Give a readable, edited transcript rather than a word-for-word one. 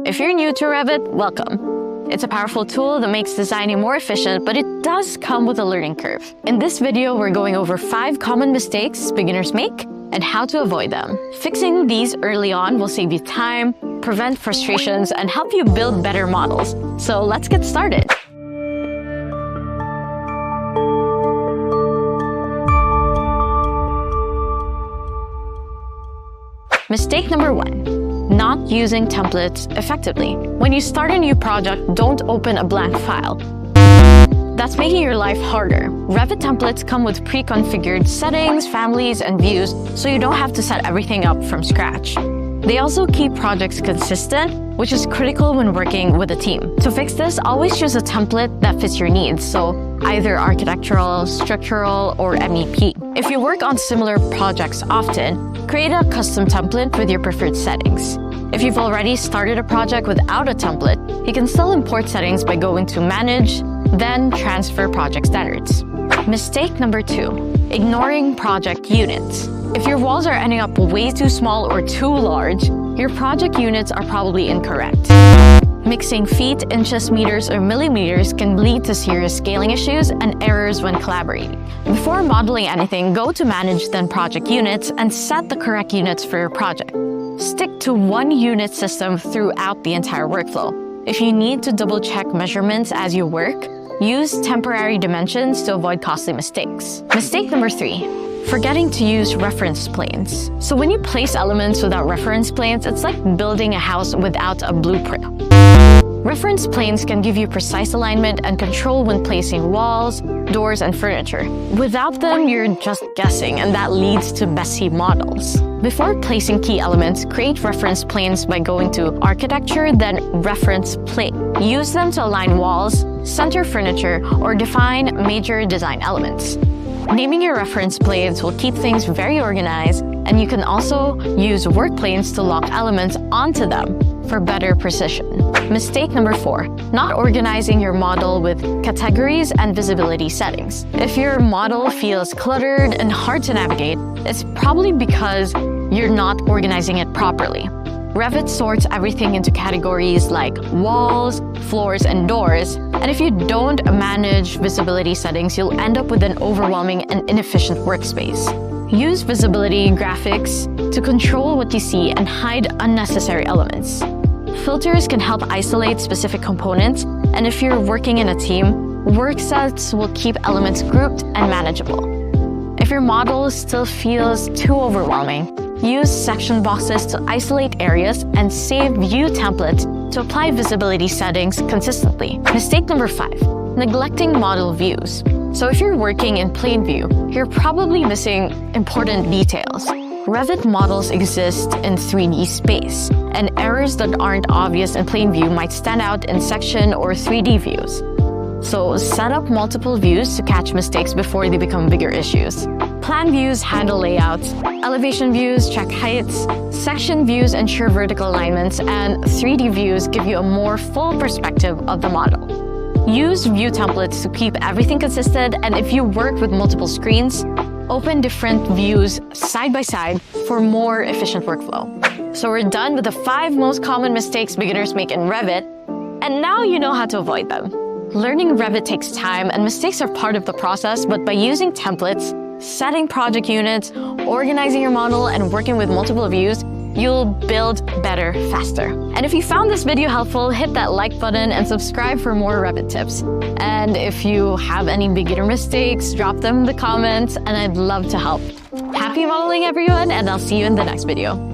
If you're new to Revit, welcome. It's a powerful tool that makes designing more efficient, but it does come with a learning curve. In this video, we're going over 5 common mistakes beginners make and how to avoid them. Fixing these early on will save you time, prevent frustrations, and help you build better models. So let's get started. Mistake number 1, not using templates effectively. When you start a new project, don't open a blank file. That's making your life harder. Revit templates come with pre-configured settings, families, and views, so you don't have to set everything up from scratch. They also keep projects consistent, which is critical when working with a team. To fix this, always choose a template that fits your needs, so either architectural, structural, or MEP. If you work on similar projects often, create a custom template with your preferred settings. If you've already started a project without a template, you can still import settings by going to Manage, then Transfer Project Standards. Mistake number 2, ignoring project units. If your walls are ending up way too small or too large, your project units are probably incorrect. Mixing feet, inches, meters, or millimeters can lead to serious scaling issues and errors when collaborating. Before modeling anything, go to Manage, then Project Units, and set the correct units for your project. Stick to one unit system throughout the entire workflow. If you need to double-check measurements as you work, use temporary dimensions to avoid costly mistakes. Mistake number 3, forgetting to use reference planes. So when you place elements without reference planes, it's like building a house without a blueprint. Reference planes can give you precise alignment and control when placing walls, doors, and furniture. Without them, you're just guessing, and that leads to messy models. Before placing key elements, create reference planes by going to Architecture, then Reference Plane. Use them to align walls, center furniture, or define major design elements. Naming your reference planes will keep things very organized, and you can also use work planes to lock elements onto them for better precision. Mistake number 4, not organizing your model with categories and visibility settings. If your model feels cluttered and hard to navigate, it's probably because you're not organizing it properly. Revit sorts everything into categories like walls, floors, and doors, and if you don't manage visibility settings, you'll end up with an overwhelming and inefficient workspace. Use visibility graphics to control what you see and hide unnecessary elements. Filters can help isolate specific components, and if you're working in a team, work sets will keep elements grouped and manageable. If your model still feels too overwhelming, use section boxes to isolate areas and save view templates to apply visibility settings consistently. Mistake number 5, neglecting model views. So if you're working in plain view, you're probably missing important details. Revit models exist in 3D space, and errors that aren't obvious in plain view might stand out in section or 3D views. So set up multiple views to catch mistakes before they become bigger issues. Plan views handle layouts, elevation views check heights, section views ensure vertical alignments, and 3D views give you a more full perspective of the model. Use view templates to keep everything consistent, and if you work with multiple screens, open different views side by side for more efficient workflow. So we're done with the 5 most common mistakes beginners make in Revit, and now you know how to avoid them. Learning Revit takes time, and mistakes are part of the process, but by using templates, setting project units, organizing your model, and working with multiple views, you'll build better faster. And if you found this video helpful, hit that like button and subscribe for more Revit tips. And if you have any beginner mistakes, drop them in the comments, and I'd love to help. Happy modeling, everyone, and I'll see you in the next video.